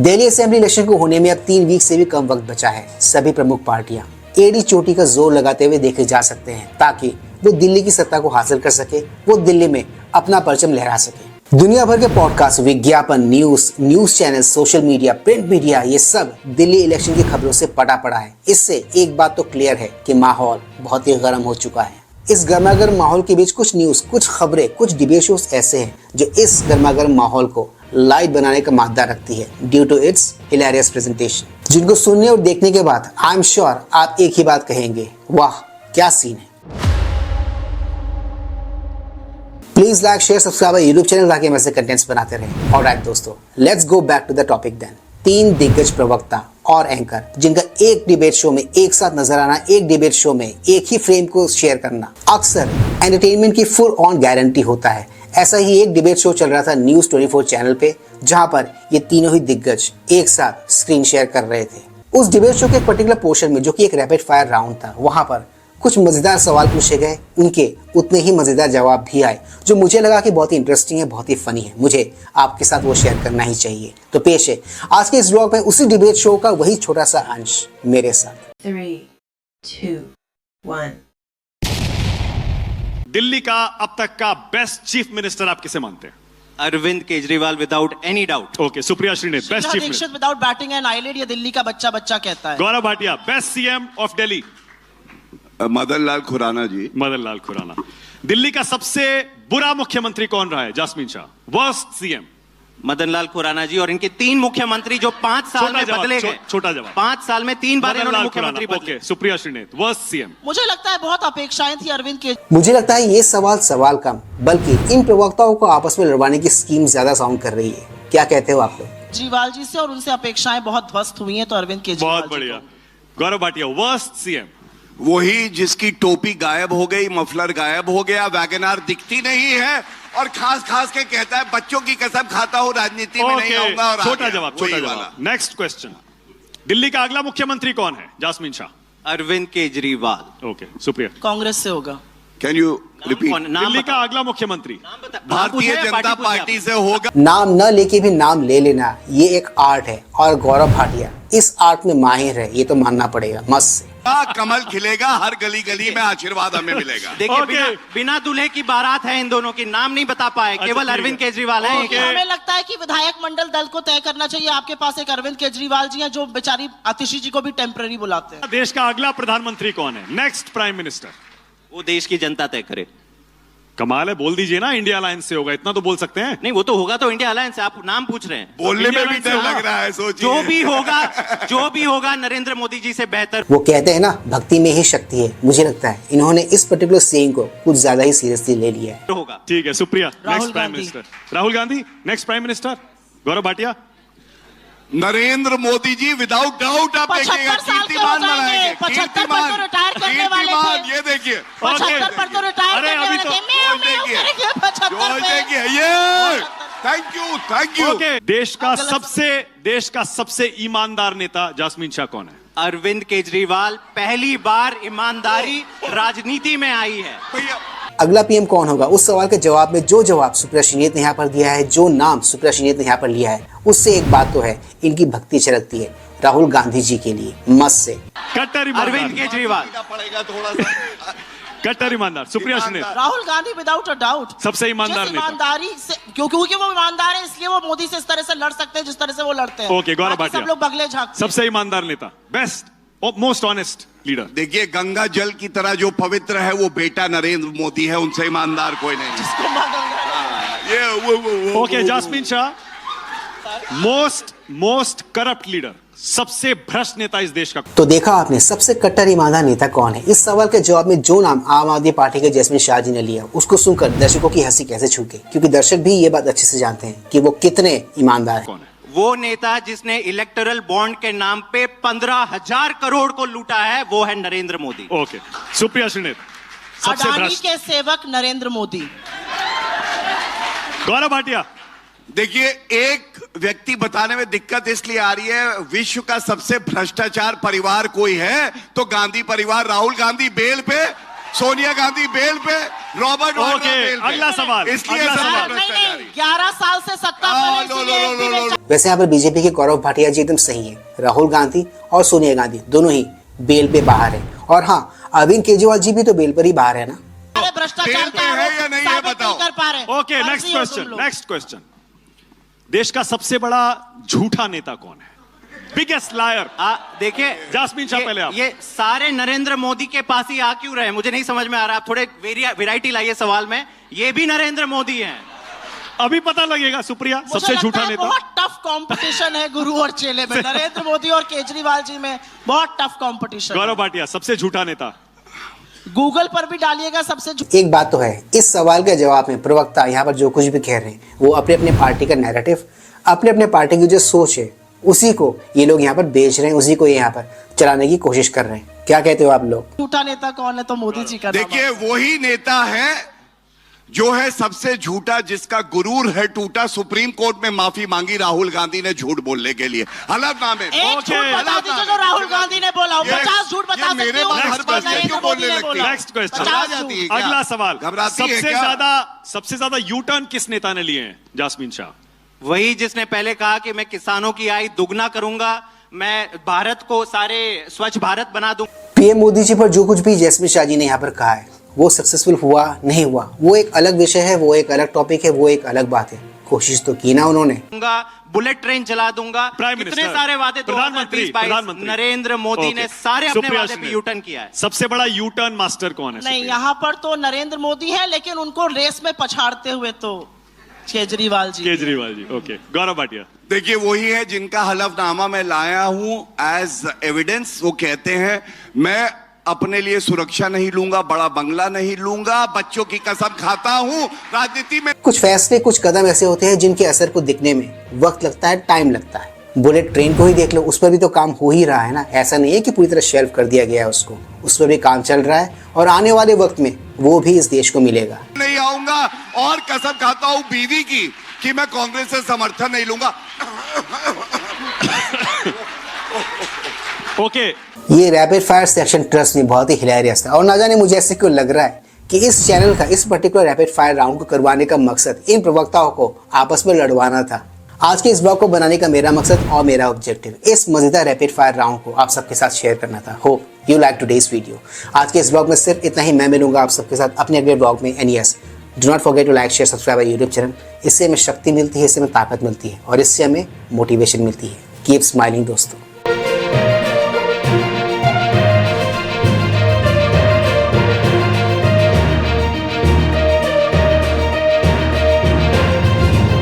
Delhi assembly election को होने में अब 3 वीक से भी कम वक्त बचा है। सभी प्रमुख पार्टियां एड़ी चोटी का जोर लगाते हुए देखे जा सकते हैं ताकि वो दिल्ली की सत्ता को हासिल कर सके, वो दिल्ली में अपना परचम लहरा सके। दुनिया भर के पॉडकास्ट, विज्ञापन, news channel, social media, print media, ये सब दिल्ली इलेक्शन की खबरों से पटा पड़ा है। इससे एक बात तो क्लियर है कि माहौल बहुत ही गर्म हो चुका है। इस गर्मागर्म माहौल के बीच कुछ न्यूज, कुछ खबरें, कुछ डिबेट शोज ऐसे हैं जो इस गर्मागर्म माहौल को लाइट बनाने का मादा रखती है due to its hilarious presentation, जिनको सुनने और देखने के बाद आई एम श्योर आप एक ही बात कहेंगे, वाह क्या सीन है। Please like, share, subscribe YouTube channel ताकि हम ऐसे कंटेंट्स बनाते रहें। ऑलराइट दोस्तों, let's go back to the topic then. 3 दिग्गज प्रवक्ता और एंकर जिनका एक डिबेट शो में एक साथ नजर आना, एक डिबेट शो में एक ही फ्रेम को शेयर करना अक्सर एंटरटेनमेंट की फुल ऑन गारंटी होता है। ऐसा ही एक डिबेट शो चल रहा था न्यूज़ 24 चैनल पे, जहां पर ये तीनों ही दिग्गज एक साथ स्क्रीन शेयर कर रहे थे। उस डिबेट शो के एक पर्टिकुलर पोर्शन में, जो कि एक रैपिड फायर राउंड था, वहां पर कुछ मजेदार सवाल पूछे गए, उनके उतने ही मजेदार जवाब भी आए, जो मुझे लगा कि बहुत ही इंटरेस्टिंग है, बहुत ही फनी है। मुझे आपके साथ वो शेयर करना ही चाहिए। तो पेश है आज के इस व्लॉग में उसी डिबेट शो का वही छोटा सा अंश मेरे साथ। 3, 2, 1। दिल्ली का अब तक का बेस्ट चीफ मिनिस्टर आप किसे मानते हैं? Arvind Kejriwal without any doubt. Okay, Supriya Shrinet best chief minister. Without batting an eyelid, ये दिल्ली का बच्चा बच्चा कहता है। Gaurav Bhatia best CM of Delhi. Madan Lal Khurana ji. Madan Lal Khurana. Delhi का सबसे बुरा मुख्यमंत्री कौन रहा है? जास्मीन शाह। Worst CM? मदन लाल खुराना जी। और इनके 3 मुख्यमंत्री जो 5 साल में बदले गए। छोटा जवाब। 5 साल में 3 बार इन्होंने मुख्यमंत्री बदले। Okay, Supriya Shrinate worst CM. मुझे लगता है बहुत अपेक्षाएं थी अरविंद के। मुझे लगता है ये सवाल कम, बल्कि इन प्रवक्ताओं को आपस में लड़वाने की स्कीम ज्यादा साउंड कर रही है। क्या कहते हो आप लोग? केजरीवाल जी से और उनसे अपेक्षाएं बहुत ध्वस्त हुई हैं, तो अरविंद केजरीवाल बहुत बढ़िया। Gaurav Bhatia worst CM? वही जिसकी टोपी गायब हो गई, मफलर गायब हो गया, वैगनार दिखती नहीं है और खास के कहता है बच्चों की कसम खाता हूं राजनीति में नहीं आऊंगा। और छोटा जवाब। Next question. दिल्ली का अगला मुख्यमंत्री कौन है? जास्मीन शाह। अरविंद केजरीवाल। ओके, सुप्रिया। कांग्रेस से होगा। Can you repeat? दिल्ली का अगला मुख्यमंत्री भारतीय जनता पार्टी से होगा। नाम न लेके भी नाम ले लेना, ये एक आर्ट है और गौरव भाटिया इस आर्ट में माहिर है, ये तो मानना पड़ेगा। मस्त कमल खिलेगा, हर गली गली में आशीर्वाद हमें मिलेगा। देखिए बिना दूल्हे की बारात है इन दोनों की, नाम नहीं बता पाए, केवल अरविंद केजरीवाल है। हमें लगता है कि विधायक मंडल दल को तय करना चाहिए। आपके पास एक अरविंद केजरीवाल जी हैं जो बेचारी आतिशी जी को भी टेम्पररी बुलाते हैं। देश का अगला प्रधानमंत्री कौन है? Next prime minister? वो देश की जनता तय करे। कमाल है, बोल दीजिए ना, इंडिया अलायंस से होगा, इतना तो बोल सकते हैं। नहीं, वो तो होगा तो इंडिया अलायंस से। आप नाम पूछ रहे हैं, बोलने में भी डर लग रहा है। सोचिए जो भी होगा नरेंद्र मोदी जी से बेहतर। वो कहते हैं ना, भक्ति में ही शक्ति है। मुझे लगता है इन्होंने इस पर्टिकुलर सेइंग को कुछ ज्यादा ही सीरियसली ले लिया है। होगा। ठीक है, Supriya. Rahul next prime Gandhi. Minister Rahul Gandhi. Next prime minister Gaurav Bhatia. Narendra Modi ji without doubt. आप 75 साल के हो जाएंगे। 75 पर तो रिटायर करने वाले थे। ये देखिए 75 पर तो रिटायर अरे, करने अभी वाले तो- थे। म्याऊं, म्याऊं करेंगे 75 पे। देखिए ये थैंक यू। ओके, देश का सबसे ईमानदार नेता जास्मीन शाह कौन है? अरविंद केजरीवाल। पहली बार ईमानदारी राजनीति में आई है। भैया अगला पीएम कौन होगा? उस सवाल के जवाब में जो जवाब सुप्रिया श्रीनेत ने यहाँ पर दिया है, जो नाम सुप्रिया श्रीनेत ने यहाँ पर लिया है, उससे एक बात तो है, इनकी भक्ति छलकती है राहुल गांधी जी के लिए। मस्त से कट्टर अरविंद ईमानदार। केजरीवाल। पड़ेगा थोड़ा सा। कट्टर ईमानदार Supriya Shrinate. Rahul Gandhi without a doubt सबसे ईमानदार जिस नेता। ईमानदारी से, क्योंकि वो ईमानदार है, इसलिए वो मोदी से इस तरह से लड़ सकते हैं जिस तरह से वो लड़ते हैं। ओके, गौरव बाकी भाटिया। सब लोग बगले झांकते हैं। सबसे ईमानदार नेता, बेस्ट मोस्ट ऑनेस्ट लीडर। देखिए गंगा जल की तरह जो पवित्र है वो बेटा नरेंद्र मोदी है, उनसे ईमानदार कोई नहीं। जिसको माँ गंगा- ये okay, Jasmine Shah. Most corrupt leader, सबसे भ्रष्ट नेता इस देश का। तो देखा आपने, सबसे कट्टर ईमानदार नेता कौन है? इस सवाल के जवाब में जो नाम आम आदमी पार्टी के जैस्मिन शाह जी ने लिया, उसको सुनकर दर्शकों की हंसी कैसे छूटे, क्योंकि दर्शक भी ये बात अच्छे से जानते हैं कि वो कितने ईमानदार हैं। कौन है? वो नेता जिसने इलेक्टोरल बॉन्ड के नाम पे 15,000 करोड़ को लूटा है, वो है नरेंद्र मोदी। ओके, सुप्रिया श्रीनेत। सबसे अडानी भ्रष्ट के सेवक नरेंद्र मोदी। गौरव भाटिया। देखिए एक व्यक्ति बताने में दिक्कत इसलिए आ रही है, विश्व का सबसे भ्रष्टाचार परिवार कोई है तो गांधी परिवार। राहुल गांधी बेल पे, सोनिया गांधी बेल पे, रॉबर्ट वाड्रा बेल पे। अगला सवाल। इसलिए अगला सब सवाल। भ्रष्टाचारी। 11 साल से सत्ता पर है, इसलिए एक भी बेचा- वैसे यहाँ पर बीजेपी के गौरव भाटिया जी एकदम सही है। राहुल गांधी और सोनिया गांधी दोनों ही बेल पे बाहर है। और हाँ, अरविंद केजरीवाल जी भी तो बेल पर ही बाहर है ना। अरे भ्रष्टाचार बेल पे है या नहीं है बताओ। कर पा रहे। Okay, next question. देश का सबसे बड़ा झूठा नेता कौन है? Biggest liar. देखिए जास्मीन शाह, पहले आप। ये सारे नरेंद्र मोदी के पास ही आ क्यों रहे? मुझे नहीं समझ में आ रहा। आप थोड़े वेराइटी लाइए सवाल में। ये भी नरेंद्र मोदी हैं। अभी पता लगेगा। सुप्रिया, सबसे झूठा नेता। बहुत टफ कंपटीशन है गुरु और चेले में। नरेंद्र मोदी और केजरीवाल जी में बहुत टफ कंपटीशन। गौरव भाटिया, सबसे झूठा नेता। गूगल पर भी डालिएगा सबसे। एक बात तो है, इस सवाल के जवाब में प्रवक्ता यहाँ पर जो कुछ भी कह रहे हैं वो अपने अपने पार्टी का नैरेटिव, अपने अपने पार्टी की जो सोच है उसी को ये लोग यहाँ पर बेच रहे हैं, उसी को यहाँ पर चलाने की कोशिश कर रहे हैं। क्या कहते हो आप लोग? झूठा नेता कौन है? तो मोदी जी का नाम देखिए, वही नेता है जो है सबसे झूठा, जिसका गुरूर है टूटा। सुप्रीम कोर्ट में माफी मांगी राहुल गांधी ने झूठ बोलने के लिए। हलफनामे एक झूठ बता दीजिए जो राहुल गांधी ने बोला हो। 50 झूठ बता सकते मेरे हो। बात हर बात में क्यों बोलने लगती है? Next question. 50 झूठ। अगला सवाल। घबराती है क्या? सबसे ज्यादा यू टर्न किस नेता ने लिए हैं? जास्मीन शाह। वही जिसने पहले कहा कि मैं किसानों की आय दुगना करूंगा, मैं भारत को सारे स्वच्छ भारत बना दूं। पीएम मोदी जी पर जो कुछ भी जैस्मिन शाह जी ने यहाँ पर कहा है वो सक्सेसफुल हुआ नहीं हुआ वो एक अलग विषय है, वो एक अलग टॉपिक है, वो एक अलग बात है। कोशिश तो की ना उन्होंने। बुलेट ट्रेन चला दूंगा। प्राइम कितने मिनिस्टर, सारे वादे प्रधानमंत्री 2022 नरेंद्र मोदी ने सारे अपने सुप्रिया वादे पे सुले। यू टर्न किया है। सबसे बड़ा यू टर्न मास्टर कौन है? नहीं, सुप्रिया? यहाँ पर तो नरेंद्र मोदी है, लेकिन उनको रेस में पछाड़ते हुए तो केजरीवाल जी। केजरीवाल जी। ओके, गौरव भाटिया। देखिए, वही है जिनका हलफनामा मैं लाया हूं एज एविडेंस। वो कहते हैं मैं अपने लिए सुरक्षा नहीं लूंगा, बड़ा बंगला नहीं लूंगा, बच्चों की कसम खाता हूं। राजनीति में कुछ फैसले, कुछ कदम ऐसे होते हैं जिनके असर को दिखने में वक्त लगता है, टाइम लगता है। बुलेट ट्रेन को ही देख लो, उस पर भी तो काम हो ही रहा है ना। ऐसा नहीं है कि पूरी तरह शेल्फ कर दिया गया है उसको, उस पर भी काम चल रहा है और आने वाले वक्त में वो भी इस देश को मिलेगा। नहीं आऊंगा और कसम खाता हूं बीवी की कि मैं कांग्रेस से समर्थन नहीं लूंगा। ओके, ये रैपिड फायर सेक्शन ट्रस्ट में बहुत ही हिलेरियस था और ना जाने मुझे ऐसे क्यों लग रहा है कि इस चैनल का इस पर्टिकुलर रैपिड फायर राउंड को करवाने का मकसद इन प्रवक्ताओं को आपस में लड़वाना था। आज के इस ब्लॉग को बनाने का मेरा मकसद और मेरा ऑब्जेक्टिव इस मजेदार रैपिड फायर राउंड को आप सबके साथ शेयर करना था। Hope you like today's video. आज के इस ब्लॉग में सिर्फ इतना ही। मैं मिलूंगा आप सबके साथ अपने अगले ब्लॉग में। And yes, do not forget to like, share, subscribe YouTube channel. इससे हमें शक्ति मिलती है, इससे हमें ताकत मिलती है और इससे हमें मोटिवेशन मिलती है। कीप स्माइलिंग दोस्तों।